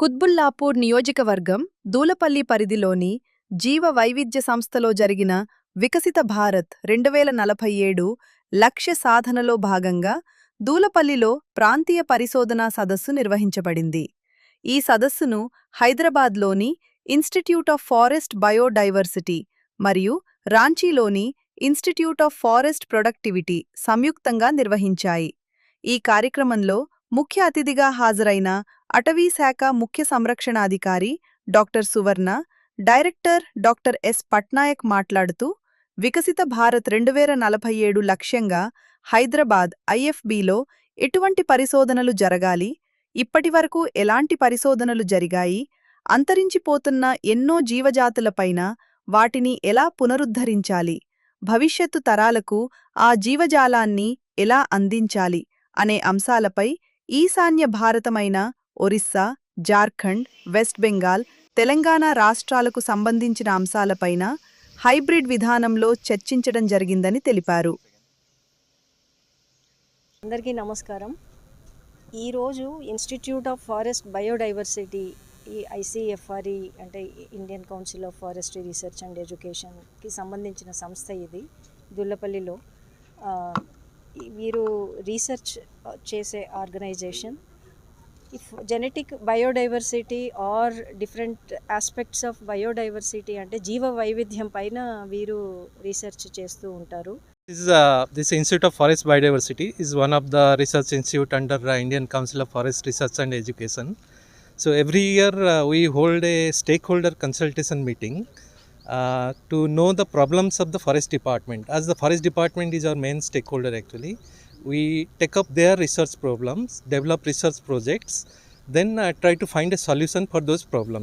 కుత్బుల్లాపూర్ నియోజకవర్గం దూలపల్లి పరిధిలోని జీవ వైవిధ్య సంస్థలో జరిగిన వికసిత భారత్ 2047 లక్ష్య సాధనలో భాగంగా దూలపల్లిలో ప్రాంతీయ పరిశోధనా సదస్సు నిర్వహించబడింది. ఈ సదస్సును హైదరాబాద్లోని ఇన్స్టిట్యూట్ ఆఫ్ ఫారెస్ట్ బయోడైవర్సిటీ మరియు రాంచీలోని ఇన్స్టిట్యూట్ ఆఫ్ ఫారెస్ట్ ప్రొడక్టివిటీ సంయుక్తంగా నిర్వహించాయి. ఈ కార్యక్రమంలో ముఖ్య అతిథిగా హాజరైన అటవీశాఖ ముఖ్య సంరక్షణాధికారి డాక్టర్ సువర్ణ, డైరెక్టర్ డాక్టర్ ఎస్. పట్నాయక్ మాట్లాడుతూ, వికసిత భారత్ 2047 లక్ష్యంగా హైదరాబాద్ ఐఎఫ్బీలో ఎటువంటి పరిశోధనలు జరగాలి, ఇప్పటివరకు ఎలాంటి పరిశోధనలు జరిగాయి, అంతరించిపోతున్న ఎన్నో జీవజాతులపైన వాటిని ఎలా పునరుద్ధరించాలి, భవిష్యత్తు తరాలకు ఆ జీవజాలాన్ని ఎలా అందించాలి అనే అంశాలపై ఈశాన్య భారతమైన ఒరిస్సా, జార్ఖండ్, వెస్ట్ బెంగాల్, తెలంగాణ రాష్ట్రాలకు సంబంధించిన అంశాలపైన హైబ్రిడ్ విధానంలో చర్చించడం జరిగిందని తెలిపారు. అందరికీ నమస్కారం. ఈరోజు ఇన్స్టిట్యూట్ ఆఫ్ ఫారెస్ట్ బయోడైవర్సిటీ, ఈ ఐసిఎఫ్ఆర్ఈ అంటే Indian Council of Forestry Research and ఎడ్యుకేషన్కి సంబంధించిన సంస్థ ఇది దుల్లపల్లిలో. వీరు రీసెర్చ్ చేసే organization. If genetic biodiversity are different aspects of biodiversity అంటే జీవ వైవిధ్యం పైన వీరు రీసెర్చ్ చేస్తూ ఉంటారు. This Institute of Forest Biodiversity is one of the research institute under Indian Council of Forest Research and Education. So every year we hold a stakeholder consultation meeting to know the problems of the forest department. As the forest department is our main stakeholder actually, we take up their research problems, develop research projects, then try to find a solution for those problems.